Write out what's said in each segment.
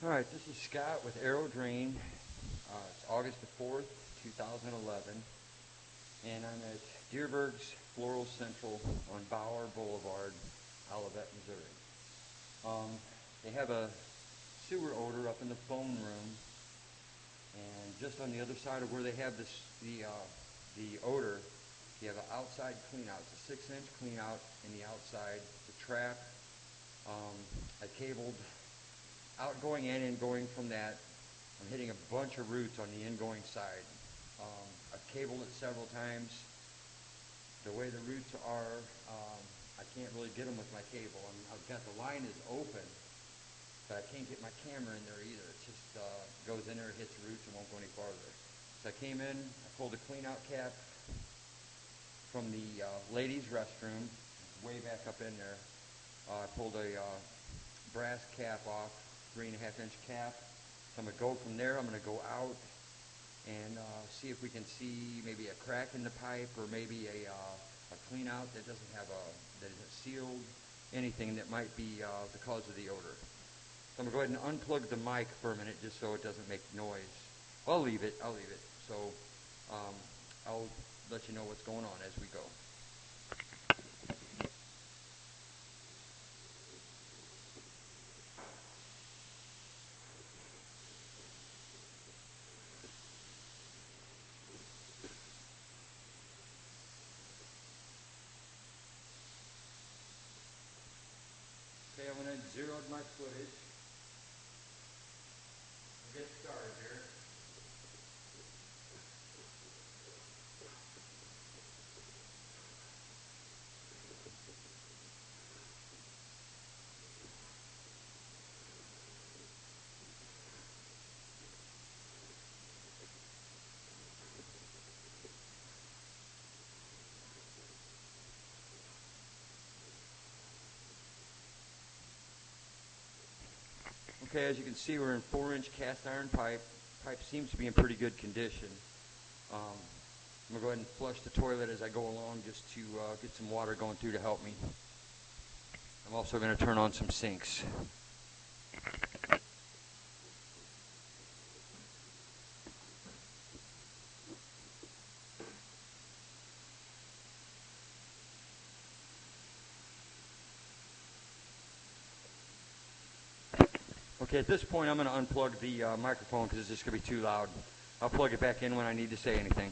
All right, this is Scott with Aero Drain. It's August the 4th, 2011, and I'm at Dierbergs Floral Central on Bauer Boulevard, Olivet, Missouri. They have a sewer odor up in the phone room, and just on the other side of where they have the odor, you have an outside clean out. It's a 6-inch clean out in the outside. The trap, I cabled outgoing and ingoing from that. I'm hitting a bunch of roots on the ingoing side. I've cabled it several times. The way the roots are, I can't really get them with my cable. I've got the line is open, but I can't get my camera in there either. It just goes in there, hits roots, and won't go any farther. So I came in, I pulled the clean out cap from the ladies' restroom, way back up in there. I pulled a brass cap off, 3.5-inch cap. So I'm going to go from there. I'm going to go out and see if we can see maybe a crack in the pipe or maybe a clean out that doesn't have that isn't sealed, anything that might be the cause of the odor. So I'm going to go ahead and unplug the mic for a minute just so it doesn't make noise. I'll leave it. So I'll let you know what's going on as we go. Okay, I'm going to zero my footage. We'll get started here. Okay, as you can see, we're in 4-inch cast iron pipe. Pipe seems to be in pretty good condition. I'm going to go ahead and flush the toilet as I go along just to get some water going through to help me. I'm also going to turn on some sinks. Okay, at this point I'm going to unplug the microphone because it's just going to be too loud. I'll plug it back in when I need to say anything.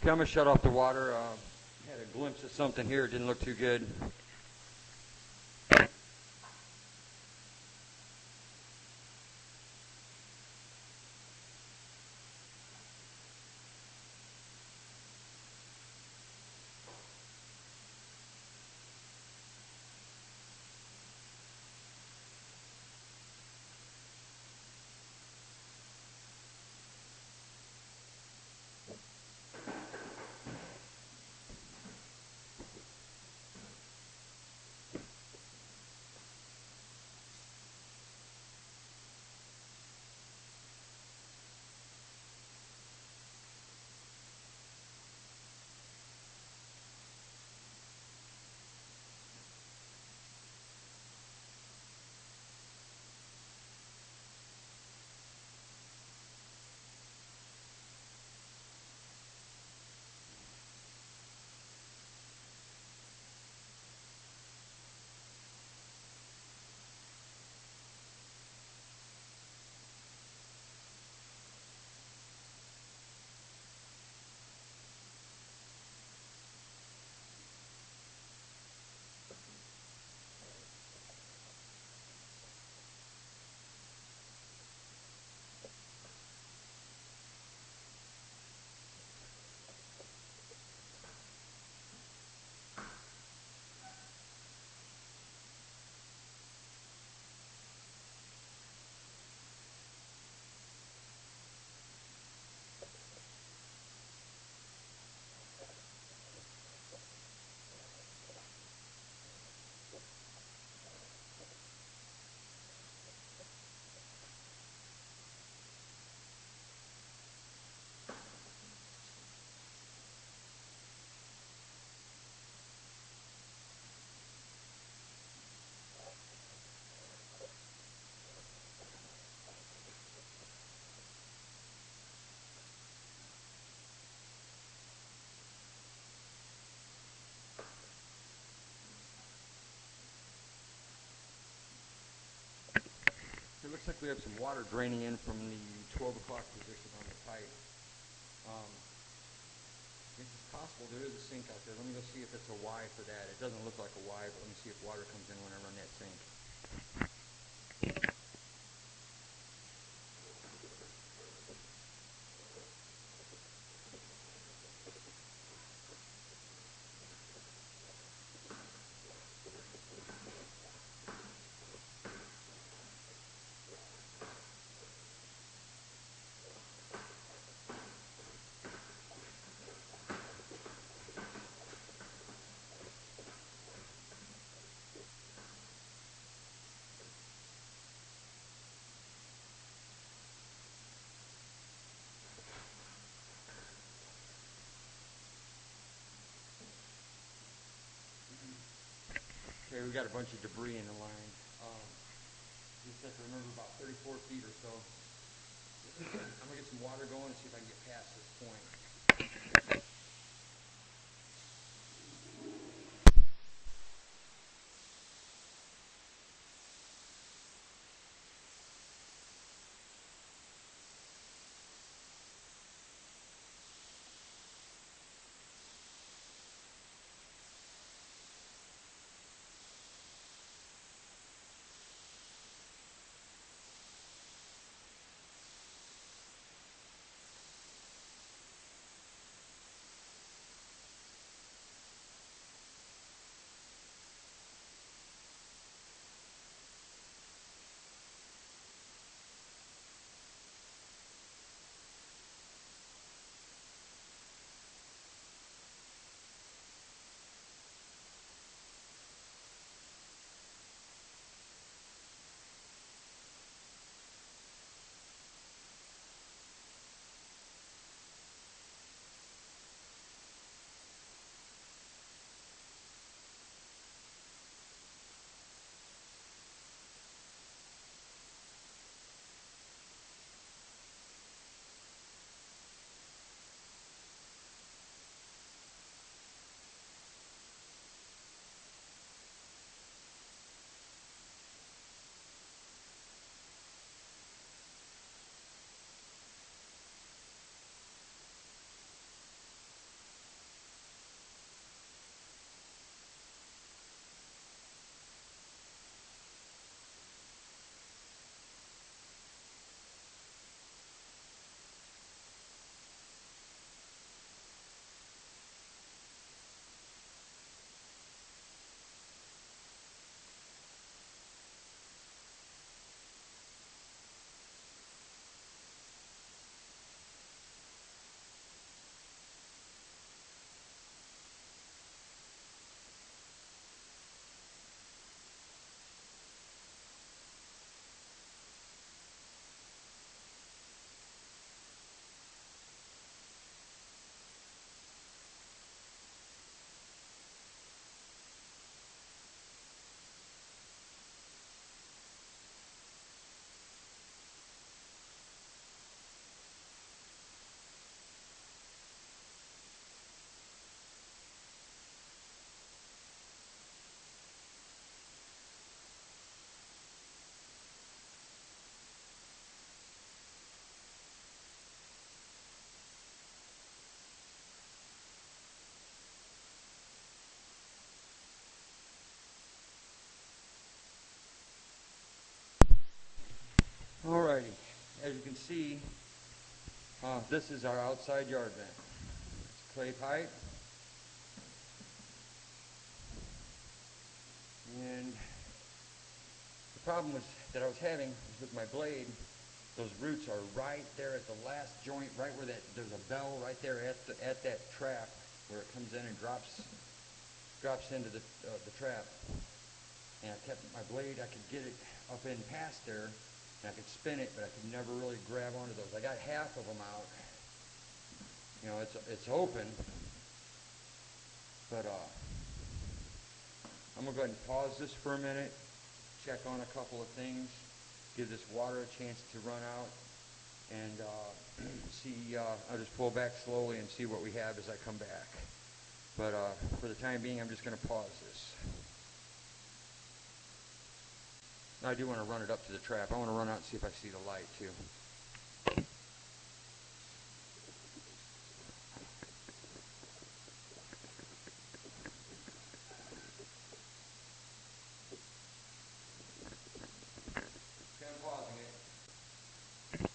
Okay, I'm going to shut off the water. Had a glimpse of something here. It didn't look too good. looks like we have some water draining in from the 12 o'clock position on the pipe. If it's possible, there is a sink out there. Let me go see if it's a Y for that. It doesn't look like a Y, but let me see if water comes in when I run that sink. Okay, we got a bunch of debris in the line. Just have to remember about 34 feet or so. I'm going to get some water going and see if I can get past this point. Alrighty, as you can see, this is our outside yard vent. It's clay pipe. And the problem was that I was having was with my blade, those roots are right there at the last joint, right where there's a bell right there at that trap where it comes in and drops into the trap. And I kept my blade, I could get it up in past there, and I could spin it, but I could never really grab onto those. I got half of them out. You know, it's open, but I'm gonna go ahead and pause this for a minute, check on a couple of things, give this water a chance to run out, and see. I'll just pull back slowly and see what we have as I come back. But for the time being, I'm just gonna pause this. I do want to run it up to the trap. I want to run out and see if I see the light too. Okay, I'm pausing it.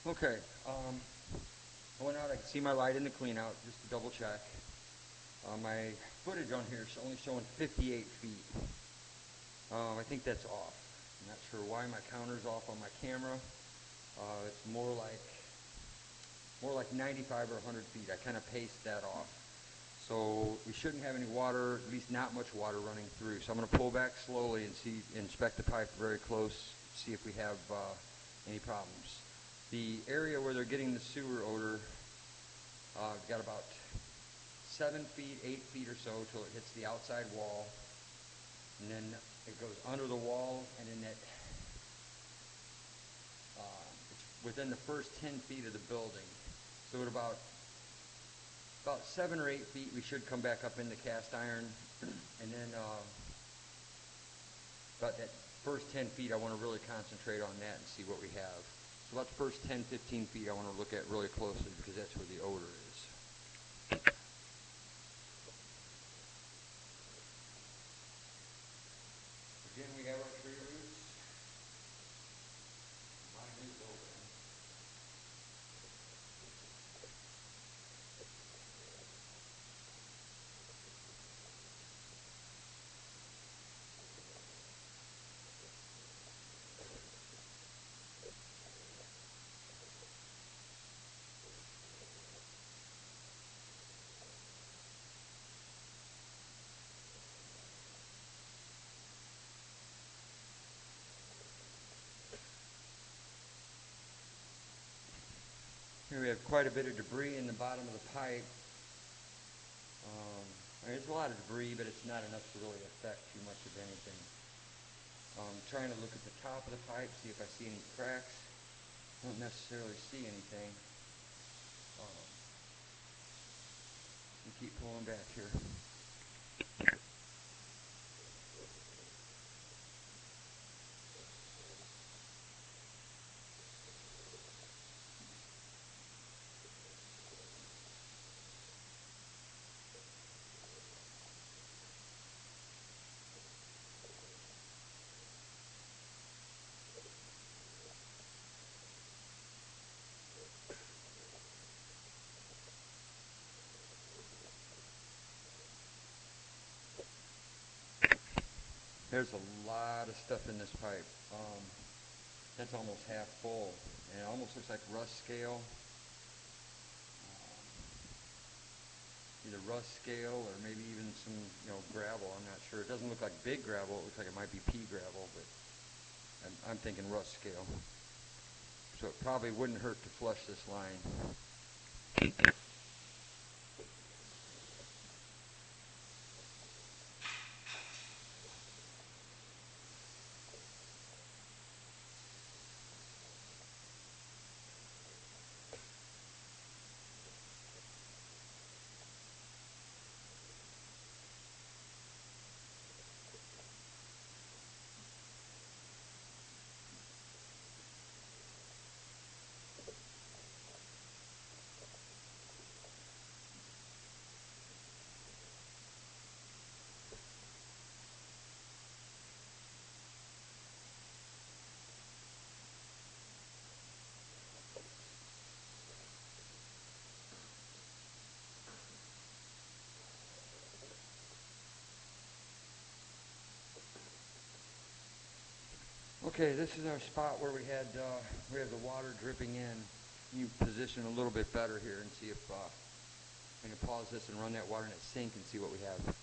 Okay, I went out, I could see my light in the clean out just to double check. My footage on here is only showing 58 feet. I think that's off. I'm not sure why my counter's off on my camera. It's more like 95 or 100 feet. I kind of paced that off. So we shouldn't have any water, at least not much water running through. So I'm going to pull back slowly and inspect the pipe very close, see if we have any problems. The area where they're getting the sewer odor, got about 7 feet, 8 feet or so till it hits the outside wall. And then it goes under the wall, and then it's within the first 10 feet of the building. So at about 7 or 8 feet, we should come back up into cast iron. And then about that first 10 feet, I want to really concentrate on that and see what we have. So about the first 10, 15 feet, I want to look at really closely because that's where the odor is. Again, we have our tree roots. Mine is open. Here we have quite a bit of debris in the bottom of the pipe. There's a lot of debris, but it's not enough to really affect too much of anything. Trying to look at the top of the pipe, see if I see any cracks. Don't necessarily see anything. Keep pulling back here. There's a lot of stuff in this pipe. That's almost half full, and it almost looks like rust scale. Either rust scale or maybe even some, gravel. I'm not sure. It doesn't look like big gravel. It looks like it might be pea gravel, but I'm thinking rust scale. So it probably wouldn't hurt to flush this line. Okay, this is our spot where we have the water dripping in. You position a little bit better here and see if I can pause this and run that water in its sink and see what we have.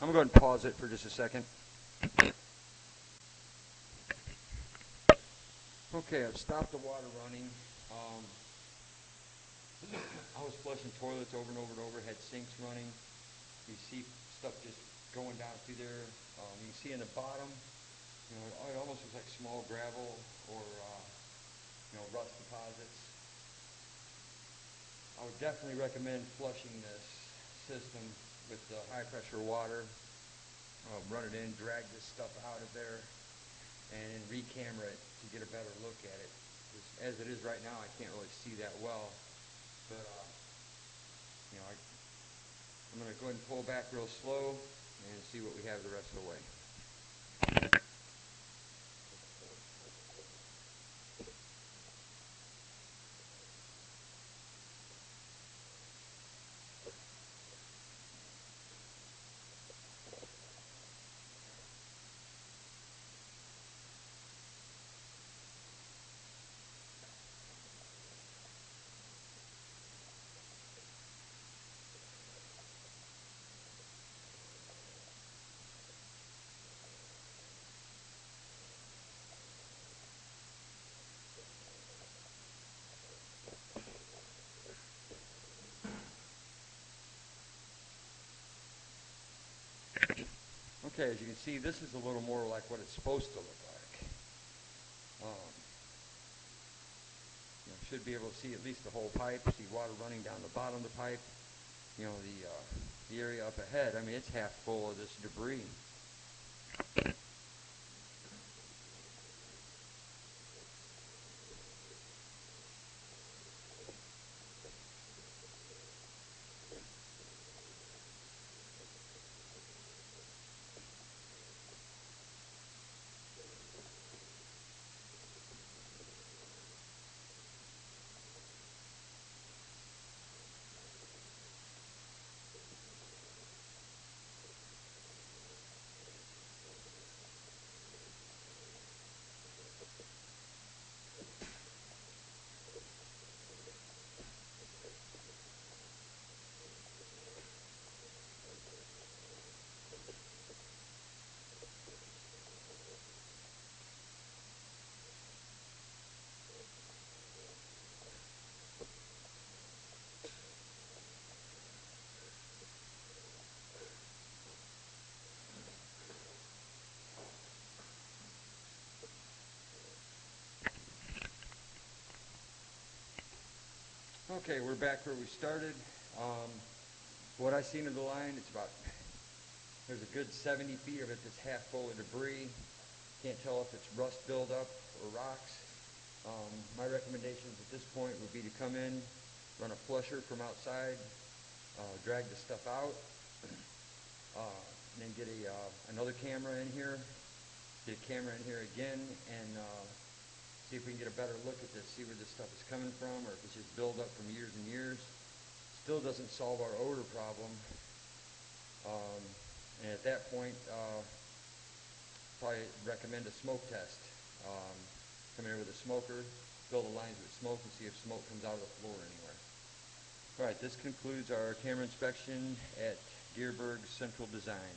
I'm going to go ahead and pause it for just a second. Okay, I've stopped the water running. I was flushing toilets over and over and over, had sinks running. You see stuff just going down through there. You can see in the bottom, it almost looks like small gravel or, rust deposits. I would definitely recommend flushing this system with high pressure water. Run it in, drag this stuff out of there, and re-camera it to get a better look at it. As it is right now, I can't really see that well, but I'm going to go ahead and pull back real slow and see what we have the rest of the way. Okay, as you can see, this is a little more like what it's supposed to look like. Should be able to see at least the whole pipe, see water running down the bottom of the pipe. The area up ahead, I mean, it's half full of this debris. Okay, we're back where we started. What I seen of the line, there's a good 70 feet of it that's half full of debris. Can't tell if it's rust buildup or rocks. My recommendations at this point would be to come in, run a flusher from outside, drag the stuff out, and then get another camera in here, get a camera in here again, and see if we can get a better look at this, see where this stuff is coming from, or if it's just buildup from years and years. Still doesn't solve our odor problem. And at that point, probably recommend a smoke test. Come in here with a smoker, fill the lines with smoke, and see if smoke comes out of the floor anywhere. All right, this concludes our camera inspection at Dierbergs Central Design.